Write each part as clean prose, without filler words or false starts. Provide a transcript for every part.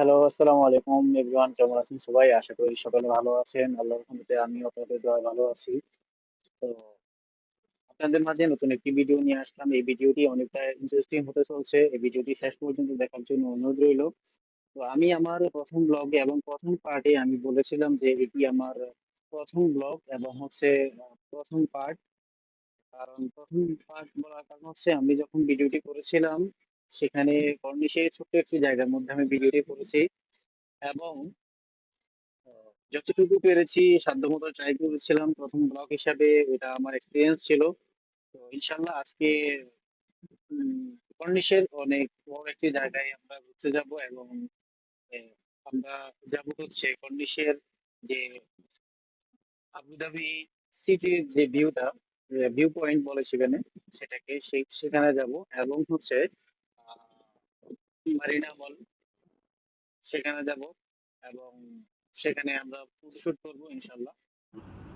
Hello, আসসালামু আলাইকুম everyone, কেমন আছেন সবাই? আশা করি সকালে ভালো আছেন। আল্লাহর রহমতে আমিও আপনাদের দোয়ায় ভালো আছি। তো আপনাদের মাঝে নতুন একটি ভিডিও নিয়ে আসলাম। এই ভিডিওটি অনেকটা ইন্টারেস্টিং হতে চলছে। এই ভিডিওটি শেষ পর্যন্ত দেখার জন্য অনুরোধ রইল। তো আমি আমার প্রথম ব্লগে এবং প্রথম পার্টে আমি বলেছিলাম যে এটি আমার প্রথম ব্লগ এবং হচ্ছে প্রথম পার্ট। কারণ প্রথম পার্ট বলার কারণ হচ্ছে আমি যখন ভিডিওটি করেছিলাম সেখানে কর্নিশের ছোট্ট একটি জায়গার মধ্যে আমি ভিডিওটি করেছি এবং যতটুকু পেরেছি সাধ্যমতো ট্রাই করেছিলাম প্রথম ব্লগ হিসাবে। এটা আমার এক্সপিরিয়েন্স ছিল। তো ইনশাল্লাহ আজকে কর্নিশের অনেক বড় একটি জায়গায় আমরা ঘুরতে যাব এবং আহ, আমরা যাব হচ্ছে কর্নিশের যে আবুধাবি সিটির যে ভিউটা, ভিউ পয়েন্ট বলে সেখানে, সেখানে যাব এবং হচ্ছে মারিনা মল সেখানে যাব এবং সেখানে আমরা শুট করবো ইনশাল্লাহ।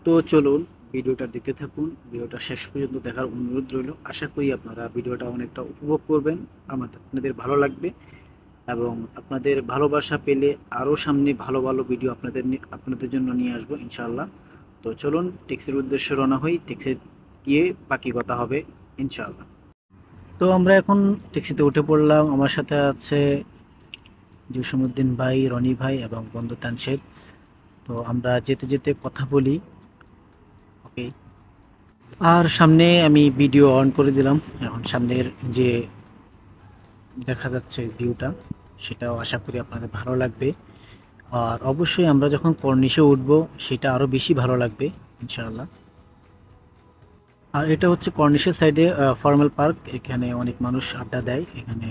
তো চলুন ভিডিওটা দেখতে থাকুন। ভিডিওটা শেষ পর্যন্ত দেখার অনুরোধ রইল। আশা করি আপনারা ভিডিওটা অনেকটা উপভোগ করবেন, আপনাদের ভালো লাগবে এবং আপনাদের ভালোবাসা পেলে আরও সামনে ভালো ভালো ভিডিও আপনাদের জন্য নিয়ে আসবো ইনশাআল্লাহ। তো চলুন ট্যাক্সির উদ্দেশ্যে রওনা হই। ট্যাক্সি গিয়ে বাকি কথা হবে ইনশাআল্লাহ। তো আমরা এখন ট্যাক্সিতে উঠে পড়লাম। আমার সাথে আছে জসিমউদ্দিন ভাই, রনি ভাই এবং বন্ধু তানসেদ। তো আমরা যেতে যেতে কথা বলি। ওকে। আর সামনে আমি ভিডিও অন করে দিলাম। এখন সামনের যে দেখা যাচ্ছে ভিউটা, সেটাও আশা করি আপনাদের ভালো লাগবে। আর অবশ্যই আমরা যখন কর্নিশে উঠব সেটা আরও বেশি ভালো লাগবে ইনশাআল্লাহ। আর এটা হচ্ছে কর্নিশের সাইডে ফর্মাল পার্ক। এখানে অনেক মানুষ আড্ডা দেয়। এখানে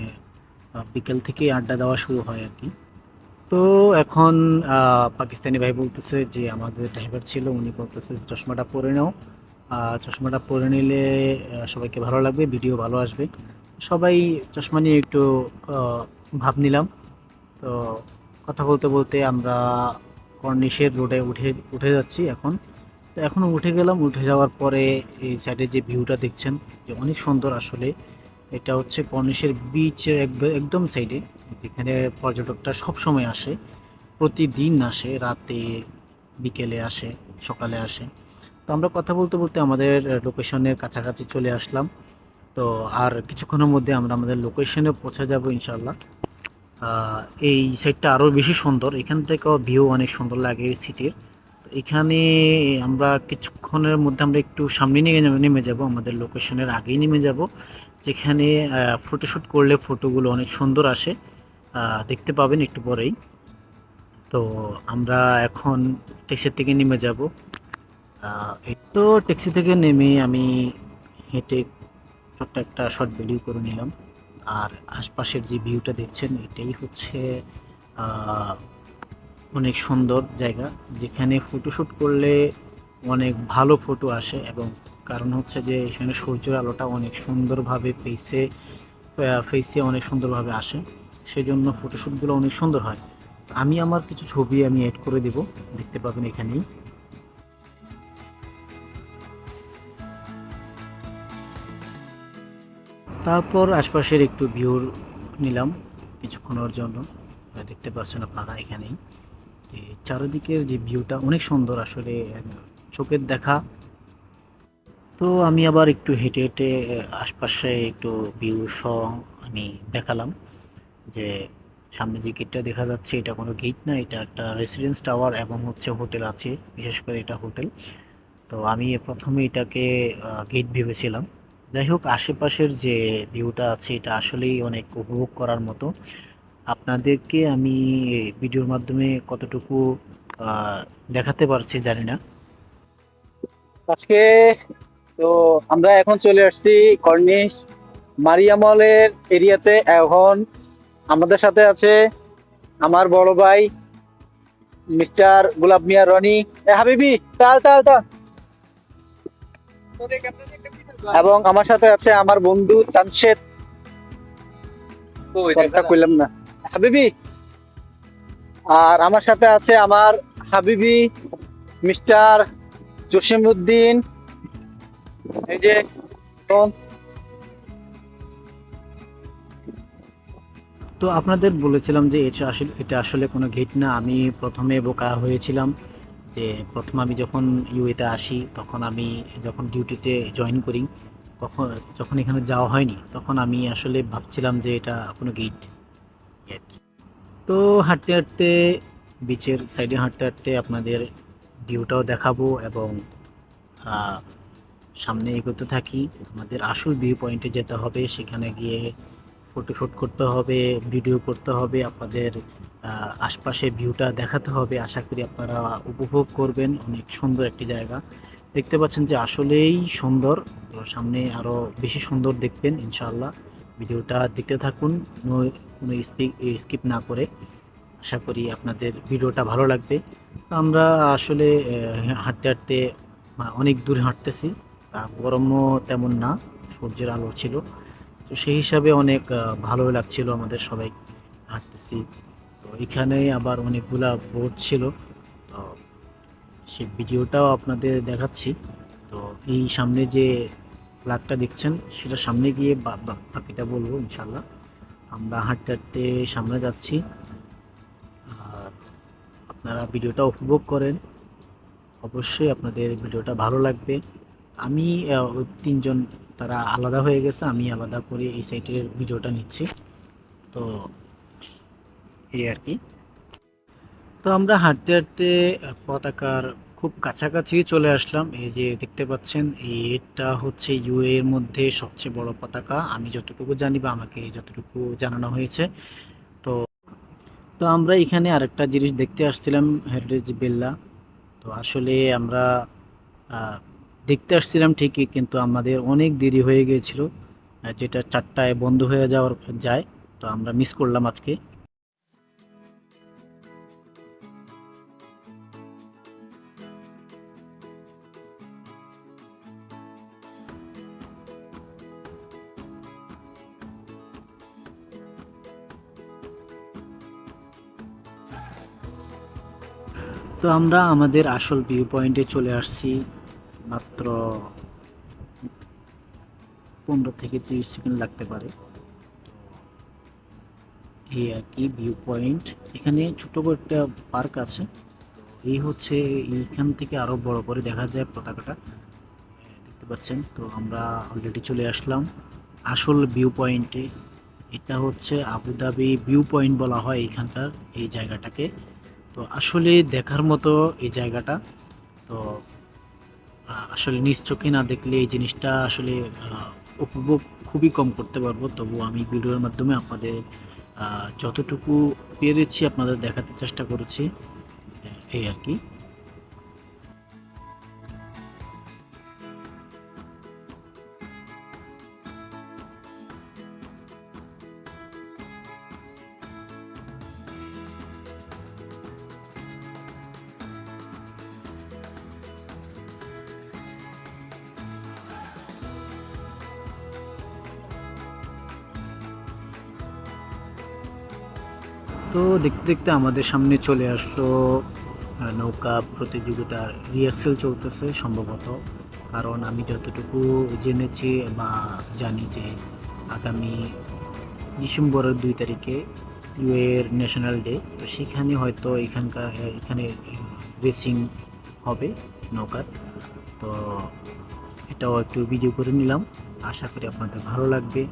বিকেল থেকেই আড্ডা দেওয়া শুরু হয় আর কি। তো এখন পাকিস্তানি ভাই বলতেছে যে আমাদের ড্রাইভার ছিল, উনি বলতেছে চশমাটা পরে নাও। চশমাটা পরে নিলে সবাইকে ভালো লাগবে, ভিডিও ভালো আসবে। সবাই চশমা নিয়ে একটু আহ, ভাব নিলাম। তো কথা বলতে বলতে আমরা কর্নিশের রোডে উঠে উঠে যাচ্ছি এখন। তো এখন উঠে গেলাম। উঠে যাওয়ার পরে এই সাইডে যে ভিউটা দেখছেন, যে অনেক সুন্দর আসলে। এটা হচ্ছে কর্নিশের বিচের একদম সাইডে, যেখানে পর্যটকরা সব সময় আসে, প্রতিদিন আসে, রাতে, বিকেলে আসে, সকালে আসে। তো আমরা কথা বলতে বলতে আমাদের লোকেশনের কাছাকাছি চলে আসলাম। তো আর কিছুক্ষণের মধ্যে আমরা আমাদের লোকেশনে পৌঁছে যাব ইনশাল্লাহ। আহ, এই সাইডটা আরও বেশি সুন্দর, এখান থেকেও ভিউ অনেক সুন্দর লাগে এই সিটির। তো এখানে আমরা কিছুক্ষণের মধ্যে আমরা একটু সামনে নিয়ে নেমে যাব, আমাদের লোকেশনের আগেই নেমে যাব, যেখানে ফটোশ্যুট করলে ফটোগুলো অনেক সুন্দর আসে, দেখতে পাবেন একটু পরেই। তো আমরা এখন ট্যাক্সি থেকে নেমে যাব। এই তো ট্যাক্সি থেকে নেমে আমি হেঁটে ছোট্ট একটা শর্ট ভিডিও করে নিলাম। আর আশপাশের যে ভিউটা দেখছেন এটাই হচ্ছে আহ, অনেক সুন্দর জায়গা, যেখানে ফটোশ্যুট করলে অনেক ভালো ফটো আসে। এবং কারণ হচ্ছে যে এখানে সূর্যের আলোটা অনেক সুন্দরভাবে ফেসে অনেক সুন্দরভাবে আসে, সেজন্য ফটোশ্যুটগুলো অনেক সুন্দর হয়। আমি আমার কিছু ছবি আমি এড করে দেব, দেখতে পাবেন এখানেই। তারপর আশপাশের একটু ভিউ নিলাম কিছুক্ষণের জন্য। দেখতে পাচ্ছেন আপনারা এখানেই যে চারিদিকের যে ভিউটা অনেক সুন্দর আসলে, চোখের দেখা। তো আমি আবার একটু হেঁটে হেঁটে আশপাশে একটু ভিউ সহ আমি দেখালাম যে সামনে যে গেটটা দেখা যাচ্ছে এটা কোনো গেট না, এটা একটা রেসিডেন্স টাওয়ার এবং হচ্ছে হোটেল আছে, বিশেষ করে এটা হোটেল। তো আমি প্রথমে এটাকে গেট ভেবেছিলাম। যাই হোক, আশেপাশের যে ভিউটা আছে এটা আসলেই অনেক উপভোগ করার মতো। আপনাদেরকে আমি ভিডিওর মাধ্যমে কতটুকু আহ, দেখাতে পারছি জানি না। আজকে তো আমরা এখন চলে আসছি কর্নিশ মারিয়ামলের এরিয়াতে। এখন আমাদের সাথে আছে আমার বড় ভাই মিস্টার গোলাপ মিয়া রনি। হাবিবি, তাল তাল তাল। এবং আমার সাথে আছে আমার বন্ধু চানশেদ। কথা কইলাম না, হাবিবি। আর আমার সাথে আছে আমার হাবিবি মিস্টার জসিমউদ্দিন। এই যে তো আপনাদের বলেছিলাম যে এটা আসলে কোনো গেট না। আমি প্রথমে বোকা হয়েছিলাম যে প্রথম আমি যখন ইউএতে আসি তখন আমি যখন ডিউটিতে জয়েন করি তখন যখন এখানে যাওয়া হয়নি তখন আমি আসলে ভাবছিলাম যে এটা কোনো গেট আর কি। তো হাঁটতে হাঁটতে বিচের সাইডে হাঁটতে হাঁটতে আপনাদের ভিউটাও দেখাবো এবং আহ, সামনে এগোতে থাকি। আমাদের আসল ভিউ পয়েন্টে যেতে হবে, সেখানে গিয়ে ফটোশ্যুট করতে হবে, ভিডিও করতে হবে, আপনাদের আশপাশে ভিউটা দেখাতে হবে। আশা করি আপনারা উপভোগ করবেন। অনেক সুন্দর একটি জায়গা, দেখতে পাচ্ছেন যে আসলেই সুন্দর। তো সামনে আরও বেশি সুন্দর দেখবেন ইনশাআল্লাহ। ভিডিওটা দেখতে থাকুন, কোনো কোনো স্কিপ না করে। আশা করি আপনাদের ভিডিওটা ভালো লাগবে। তো আমরা আসলে হাঁটতে হাঁটতে অনেক দূর হাঁটতেছি। গরমও তেমন না, সূর্যের আলো ছিল, তো সেই হিসাবে অনেক ভালো লাগছিল আমাদের সবাই হাঁটতেছি। তো এখানে আবার অনেকগুলা বোট ছিল, তো সেই ভিডিওটাও আপনাদের দেখাচ্ছি। তো এই সামনে যে ফ্ল্যাগটা দেখছেন সেটা সামনে গিয়ে বাকিটা বলবো ইনশাল্লাহ। আমরা হাঁটতে হাঁটতে সামনে যাচ্ছি, আর আপনারা ভিডিওটা উপভোগ করেন। অবশ্যই আপনাদের ভিডিওটা ভালো লাগবে। আমি ওই তিনজন তারা আলাদা হয়ে গেছে, আমি আলাদা করে এই সাইটের ভিডিওটা নিচ্ছি। তো এই আর কি। তো আমরা হাঁটতে হাঁটতে পতাকার খুব কাছাকাছি চলে আসলাম। এই যে দেখতে পাচ্ছেন, এটা হচ্ছে ইউএ এর মধ্যে সবচেয়ে বড় পতাকা আমি যতটুকু জানি, বা আমাকে যতটুকু জানানো হয়েছে। তো তো আমরা এখানে আরেকটা জিনিস দেখতে আসছিলাম, হেরিটেজ বেল্লা। তো আসলে আমরা আহ, দেখতে আসছিলাম ঠিকই, কিন্তু আমাদের অনেক দেরি হয়ে গিয়েছিল, যেটা 4টায় বন্ধ হয়ে যায়। তো আমরা মিস করলাম আজকে। তো আমরা আমাদের আসল ভিউ পয়েন্টে চলে আসছি। মাত্র 15 থেকে 30 সেকেন্ড লাগতে পারে। এই আর কি ভিউ পয়েন্ট। এখানে ছোট করে একটা পার্ক আছে। এই হচ্ছে, এইখান থেকে আরো বড় করে দেখা যায় পতাকাটা, দেখতে পাচ্ছেন। তো আমরা অলরেডি চলে আসলাম আসল ভিউ পয়েন্টে। এটা হচ্ছে আবুধাবি ভিউ পয়েন্ট বলা হয় এখানকার এই জায়গাটাকে। তো আসলে দেখার মতো এই জায়গাটা। তো আসলে নিজ চোখে না দেখলে এই জিনিসটা আসলে উপভোগ খুবই কম করতে পারবো। তবু আমি ভিডিওর মাধ্যমে আপনাদের যতটুকু পেরেছি আপনাদের দেখাতে চেষ্টা করেছি, এই আর কি। তো দেখতে দেখতে আমাদের সামনে চলে আসলো নৌকা প্রতিযোগিতার রিহার্সেল চলতেছে সম্ভবত। কারণ আমি যতটুকু জেনেছি বা জানি যে আগামী ডিসেম্বরের 2 তারিখে ইউএর ন্যাশনাল ডে। তো সেখানে হয়তো এখানে রেসিং হবে নৌকার। তো এটাও একটু ভিডিও করে নিলাম, আশা করি আপনাদের ভালো লাগবে।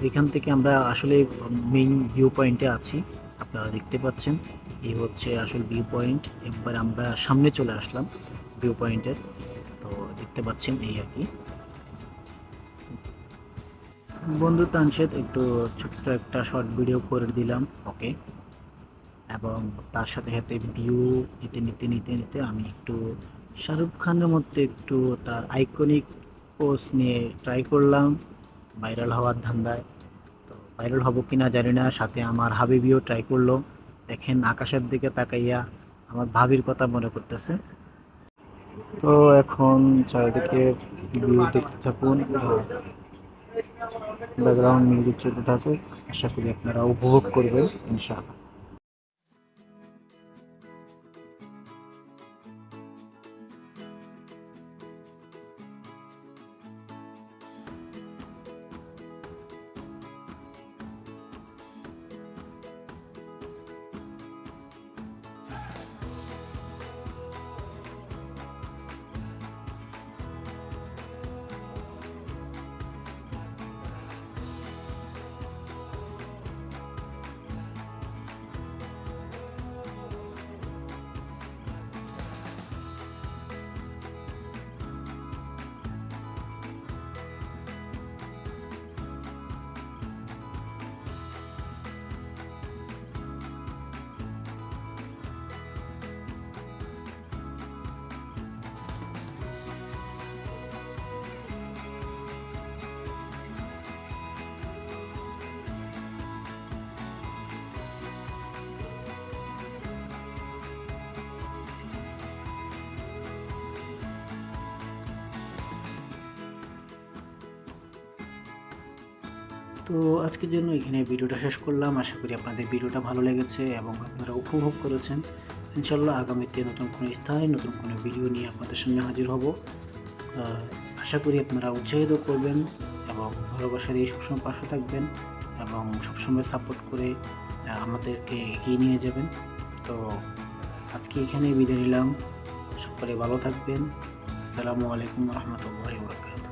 এখান থেকে আমরা আসলে মেইন ভিউ পয়েন্টে আছি, আপনারা দেখতে পাচ্ছেন। এই হচ্ছে আসল ভিউ পয়েন্ট। একবার আমরা সামনে চলে আসলাম ভিউ পয়েন্টের। তো দেখতে পাচ্ছেন এই আর কি। বন্ধু তানসেদ একটু ছোট্ট একটা শর্ট ভিডিও করে দিলাম ওকে, এবং তার সাথে সাথে ভিউ নিতে আমি একটু শাহরুখ খানের মধ্যে একটু তার আইকনিক পোজ নিয়ে ট্রাই করলাম ভাইরাল হওয়ার ধান্দায়। তো ভাইরাল হব কিনা জানি না, সাথে আমার হাবিবিও ট্রাই করলো। দেখেন আকাশের দিকে তাকাইয়া আমার ভাবির কথা মনে করতেছে। তো এখন চারিদিকে ভিউ দেখতে থাকুন, ব্যাকগ্রাউন্ড মিউজিক চলতে থাকুক। আশা করি আপনারা উপভোগ করবেন ইনশাআল্লাহ। তো আজকের জন্য এখানে ভিডিওটা শেষ করলাম। আশা করি আপনাদের ভিডিওটা ভালো লেগেছে এবং আপনারা উপভোগ করেছেন। ইনশাল্লাহ আগামীতে নতুন কোনো স্থানে নতুন কোনো ভিডিও নিয়ে আপনাদের সামনে হাজির হব। আশা করি আপনারা উৎসাহিত করবেন এবং ভালোবাসা দিয়ে সবসময় পাশে থাকবেন এবং সবসময় সাপোর্ট করে আমাদেরকে এগিয়ে নিয়ে যাবেন। তো আজকে এখানে বিদায় নিলাম। সকলে ভালো থাকবেন। আসসালামু আলাইকুম রহমতুল্লাহি ওয়া বারাকাতুহু।